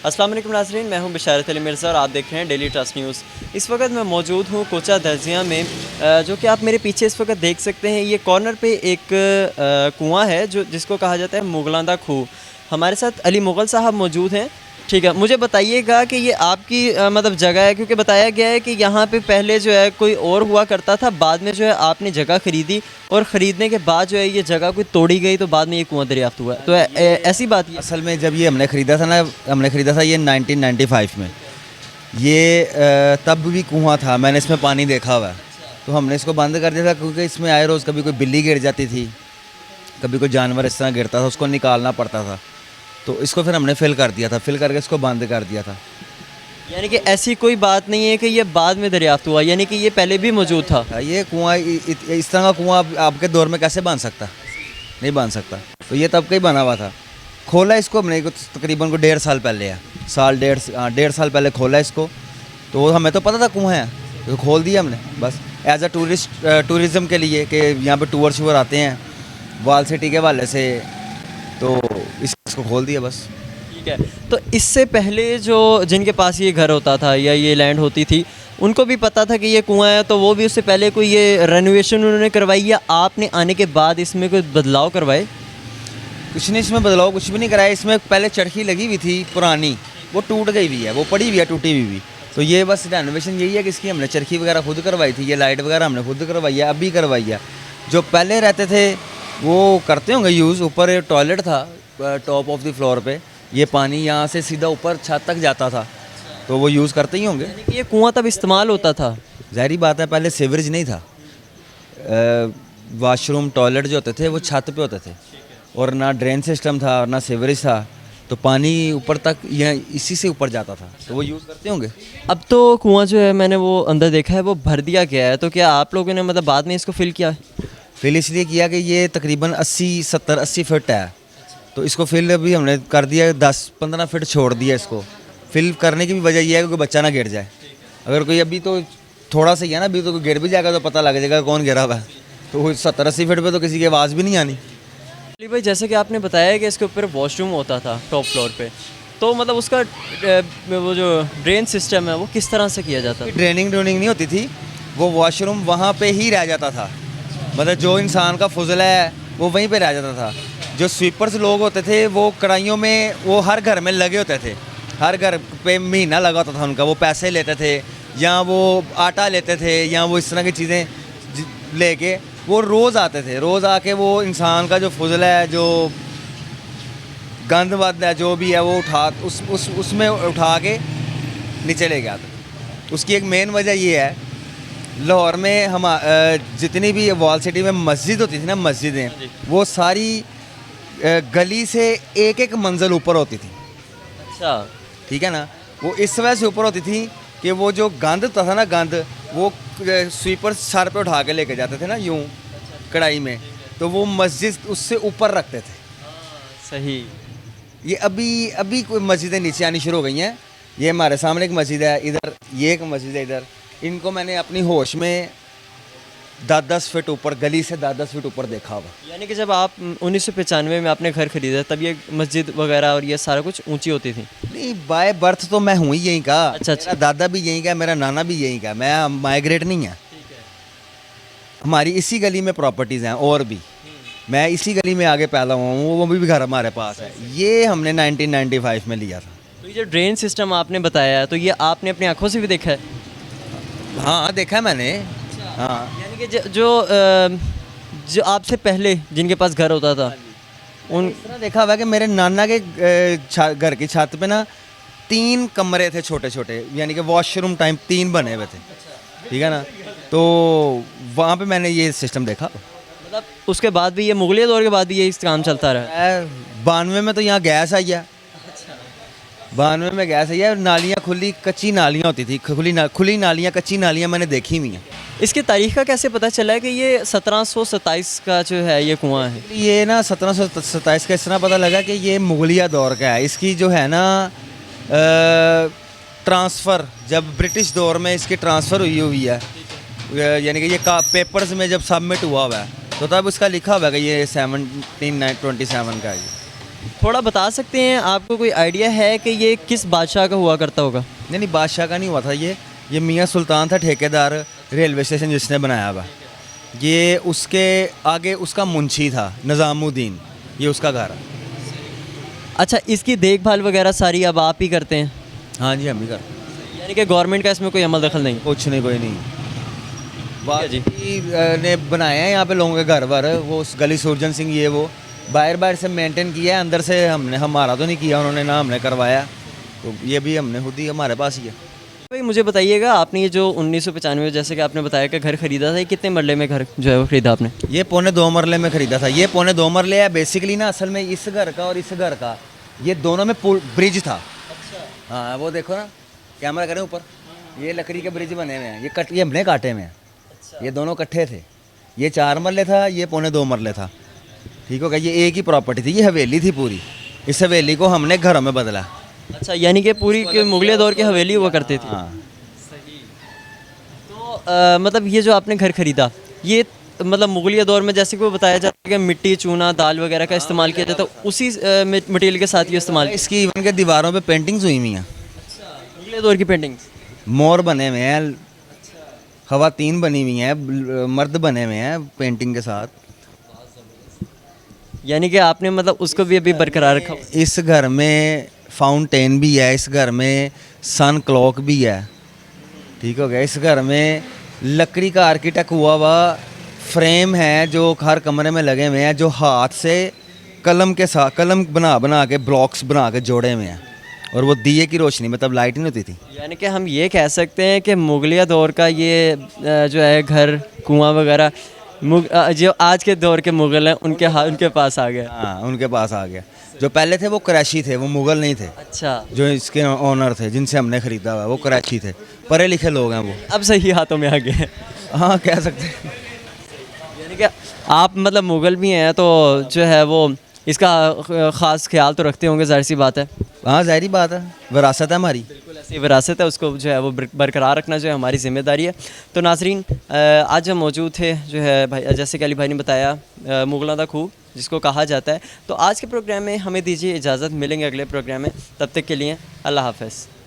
अस्सलाम वालेकुम नाज़रीन, मैं हूं बिशारत अली मिर्ज़ा और आप देख रहे हैं डेली ट्रस्ट न्यूज़। इस वक्त मैं मौजूद हूं कोचा दर्जिया में, जो कि आप मेरे पीछे इस वक्त देख सकते हैं। ये कॉर्नर पे एक कुआं है जो जिसको कहा जाता है मुगलांदा खूह। हमारे साथ अली मुग़ल साहब मौजूद हैं। ठीक है, मुझे बताइएगा कि ये आपकी मतलब जगह है, क्योंकि बताया गया है कि यहाँ पे पहले जो है कोई और हुआ करता था, बाद में जो है आपने जगह ख़रीदी और ख़रीदने के बाद जो है ये जगह कोई तोड़ी गई, तो बाद में ये कुआं दरियाफ़्त हुआ। तो ऐसी बात ये असल में जब ये हमने ख़रीदा था ये 1995 में। ये तब भी कुआं था, मैंने इसमें पानी देखा हुआ है। तो हमने इसको बंद कर दिया था क्योंकि इसमें आए रोज़ कभी कोई बिल्ली गिर जाती थी, कभी कोई जानवर इस तरह गिरता था, उसको निकालना पड़ता था। तो इसको फिर हमने फिल कर दिया था, फिल करके इसको बंद कर दिया था। यानी कि ऐसी कोई बात नहीं है कि ये बाद में दरियाफ्त हुआ, यानी कि ये पहले भी मौजूद था। ये कुआं इस तरह का कुआं आपके दौर में कैसे बन सकता? नहीं बन सकता। तो ये तब का ही बना हुआ था। खोला इसको हमने तकरीबन को 1.5 साल पहले है, डेढ़ साल पहले खोला इसको। तो हमें तो पता था कुआं है, तो खोल दिया हमने बस एज अ टूरिज़्म के लिए कि यहाँ पे टूर शूर आते हैं वाल सिटी के हवाले से, तो इसको खोल दिया बस। ठीक है, तो इससे पहले जो जिनके पास ये घर होता था या ये लैंड होती थी, उनको भी पता था कि ये कुआं है, तो वो भी उससे पहले कोई ये रेनोवेशन उन्होंने करवाई या आपने आने के बाद इसमें कोई बदलाव करवाए? कुछ नहीं, इसमें बदलाव कुछ भी नहीं कराया। इसमें पहले चरखी लगी हुई थी पुरानी, वो टूट गई हुई है, वो पड़ी हुई है टूटी हुई भी। तो ये बस रेनोवेशन यही है कि इसकी हमने चरखी वगैरह खुद करवाई थी, ये लाइट वगैरह हमने खुद करवाई है, अभी करवाई है। जो पहले रहते थे वो करते होंगे यूज़। ऊपर टॉयलेट था टॉप ऑफ द फ्लोर पे, ये पानी यहाँ से सीधा ऊपर छत तक जाता था, तो वो यूज़ करते ही होंगे। यानी कि ये कुआं तब इस्तेमाल होता था। ज़ाहिर बात है, पहले सीवरेज नहीं था। वाशरूम टॉयलेट जो होते थे वो छत पे होते थे, और ना ड्रेन सिस्टम था और ना सीवरेज था, तो पानी ऊपर तक यह इसी से ऊपर जाता था, तो वो यूज़ करते होंगे। अब तो कुआं जो है मैंने वो अंदर देखा है वो भर दिया गया है, तो क्या आप लोगों ने मतलब बाद में इसको फिल किया है? फिल इसलिए किया कि ये तकरीबन 80 फीट है, तो इसको फिल अभी हमने कर दिया, 10-15 फीट छोड़ दिया इसको। फिल करने की भी वजह यह है कि कोई बच्चा ना गिर जाए। अगर कोई अभी तो थोड़ा सा ही है ना, अभी तो कोई गिर भी जाएगा तो पता लग जाएगा कौन गिरा हुआ है। तो 70-80 फीट पे तो किसी की आवाज़ भी नहीं आनी। अली भाई, जैसे कि आपने बताया कि इसके ऊपर वॉशरूम होता था टॉप फ्लोर पे, तो मतलब उसका वो जो ड्रेन सिस्टम है वो किस तरह से किया जाता था? ड्रेनिंग नहीं होती थी, वो वॉशरूम वहाँ पे ही रह जाता था। मतलब जो इंसान का फुजला है वो वहीं पे रह जाता था। जो स्वीपर्स लोग होते थे वो कढ़ाइयों में, वो हर घर में लगे होते थे, हर घर पे महीना लगा होता था उनका। वो पैसे लेते थे या वो आटा लेते थे या वो इस तरह की चीज़ें लेके वो रोज़ आते थे। रोज़ आके वो इंसान का जो फुजला है, जो गंद वंद है, जो भी है वो उसमें उठा के नीचे ले गया था। उसकी एक मेन वजह ये है, लाहौर में हम जितनी भी वॉल सिटी में मस्जिद होती थी ना, मस्जिदें वो सारी गली से एक मंजिल ऊपर होती थी। अच्छा, ठीक है ना, वो इस वजह से ऊपर होती थी कि वो जो गंद था ना, गंद वो स्वीपर सर पे उठा के लेके जाते थे ना यूं कढ़ाई में, तो वो मस्जिद उससे ऊपर रखते थे। सही। ये अभी कोई मस्जिदें नीचे आनी शुरू हो गई हैं। ये हमारे सामने एक मस्जिद है, इधर ये एक मस्जिद है, इधर। इनको मैंने अपनी होश में 10-10 फीट ऊपर, गली से 10-10 फीट ऊपर देखा हुआ। यानी कि जब आप 1995 में आपने घर खरीदा तब ये मस्जिद वगैरह और ये सारा कुछ ऊंची होती थी? नहीं, बाय बर्थ तो मैं हूँ ही यहीं का। अच्छा। मेरा दादा भी यहीं का, मेरा नाना भी यहीं का, मैं माइग्रेट नहीं है। हमारी इसी गली में प्रॉपर्टीज़ हैं और भी। मैं इसी गली में आगे पैदा हुआ हूँ, वो भी घर हमारे पास है। ये हमने 1995 में लिया था। तो ये जो ड्रेन सिस्टम आपने बताया है, तो ये आपने अपनी आंखों से भी देखा है? हाँ, देखा है मैंने। हाँ, यानी कि जो आपसे पहले जिनके पास घर होता था उन इस तरह देखा हुआ है कि मेरे नाना के घर की छत पे ना 3 कमरे थे छोटे छोटे, यानी कि वॉशरूम टाइप 3 बने हुए थे। ठीक है ना, तो वहाँ पे मैंने ये सिस्टम देखा। मतलब उसके बाद भी, ये मुगलिया दौर के बाद भी ये इस काम चलता रहा? 92 में तो यहाँ गैस आई है। 92 में गैस आई है। नालियाँ खुली, कच्ची नालियाँ होती थी, खुली नालियाँ, कच्ची नालियाँ मैंने देखी हुई हैं। इसकी तारीख का कैसे पता चला है कि ये 1727 का जो है ये कुआं है? ये ना 1727 का इस तरह पता लगा कि ये मुगलिया दौर का है। इसकी जो है ना ट्रांसफ़र, जब ब्रिटिश दौर में इसकी ट्रांसफ़र हुई है, यानी कि ये पेपर्स में जब सबमिट हुआ है, तो तब इसका लिखा हुआ है कि ये 1727 का है। थोड़ा बता सकते हैं, आपको कोई आइडिया है कि ये किस बादशाह का हुआ करता होगा? नहीं बादशाह का नहीं हुआ था ये मियाँ सुल्तान था ठेकेदार, रेलवे स्टेशन जिसने बनाया हुआ। ये उसके आगे उसका मुंशी था निज़ामुद्दीन, ये उसका घर है। अच्छा, इसकी देखभाल वगैरह सारी अब आप ही करते हैं? हाँ जी हम ही कर, यानी कि गवर्नमेंट का इसमें कोई अमल दखल नहीं? कुछ नहीं कोई नहीं। है जी। बाकी ने बनाए हैं यहाँ पे लोगों के घर वर, वो उस गली सुरजन सिंह ये वो बाहर से मेंटेन किया है, अंदर से हमने हमारा तो नहीं किया उन्होंने, ना हमने करवाया, तो ये भी हमने खुद ही हमारे पास ही है। भाई मुझे बताइएगा, आपने ये जो 1995 जैसे कि आपने बताया कि घर खरीदा था, ये कितने मरले में घर जो है वो खरीदा आपने? ये 2.25 मरले में खरीदा था। ये 2.25 मरले है बेसिकली ना, असल में इस घर का और इस घर का ये दोनों में ब्रिज था। हाँ वो देखो ना, कैमरा करें ऊपर, ये लकड़ी के ब्रिज बने हुए हैं, ये हमने काटे में हैं। ये दोनों इकट्ठे थे, ये 4 मरले था, ये 2.25 मरले था। ठीक हो गया, ये एक ही प्रॉपर्टी थी, ये हवेली थी पूरी, इस हवेली को हमने घरों में बदला। अच्छा, यानी कि पूरी मुगलिया दौर की हवेली हुआ करती थी। हाँ तो मतलब ये जो आपने घर खरीदा, ये मतलब मुगलिया दौर में जैसे कि वो बताया जाता है कि मिट्टी, चूना, दाल वगैरह का इस्तेमाल किया जाता, उसी मटेरियल के साथ ये इस्तेमाल? इसकी इवन के दीवारों पे पेंटिंग्स हुई हुई हैं, मुगलिया दौर की पेंटिंग्स, मोर बने हुए हैं, खवातीन बनी हुई हैं, मर्द बने हुए हैं पेंटिंग के साथ। यानी कि आपने मतलब उसको भी अभी बरकरार रखा? इस घर में फाउंटेन भी है, इस घर में सन क्लॉक भी है। ठीक हो गया, इस घर में लकड़ी का आर्किटेक्ट हुआ हुआ फ्रेम है जो हर कमरे में लगे हुए हैं, जो हाथ से कलम के साथ कलम बना बना के ब्लॉक्स बना के जोड़े हुए हैं, और वो दिए की रोशनी, मतलब लाइट नहीं होती थी। यानी कि हम ये कह सकते हैं कि मुगलिया दौर का ये जो है घर, कुआं वगैरह, जो आज के दौर के मुगल हैं उनके पास आ गया। हाँ उनके पास आ गया। जो पहले थे वो कुरैशी थे, वो मुगल नहीं थे। अच्छा, जो इसके ओनर थे जिनसे हमने ख़रीदा हुआ वो कुरैशी थे, पढ़े लिखे लोग हैं वो। अब सही हाथों में आ गए हैं। हाँ कह सकते हैं। यानी कि आप मतलब मुगल भी हैं तो जो है वो इसका ख़ास ख्याल तो रखते होंगे, जाहिर सी बात है। हाँ ज़ाहिर बात है, विरासत है हमारी। बिल्कुल ऐसी विरासत है, उसको जो है वो बरकरार रखना जो है हमारी ज़िम्मेदारी है। तो नाजरीन, आज हम मौजूद थे जो है भाई, जैसे कि अली भाई ने बताया, मुगलों का खूह जिसको कहा जाता है। तो आज के प्रोग्राम में हमें दीजिए इजाज़त, मिलेंगे अगले प्रोग्राम में, तब तक के लिए अल्लाह हाफ़िज़।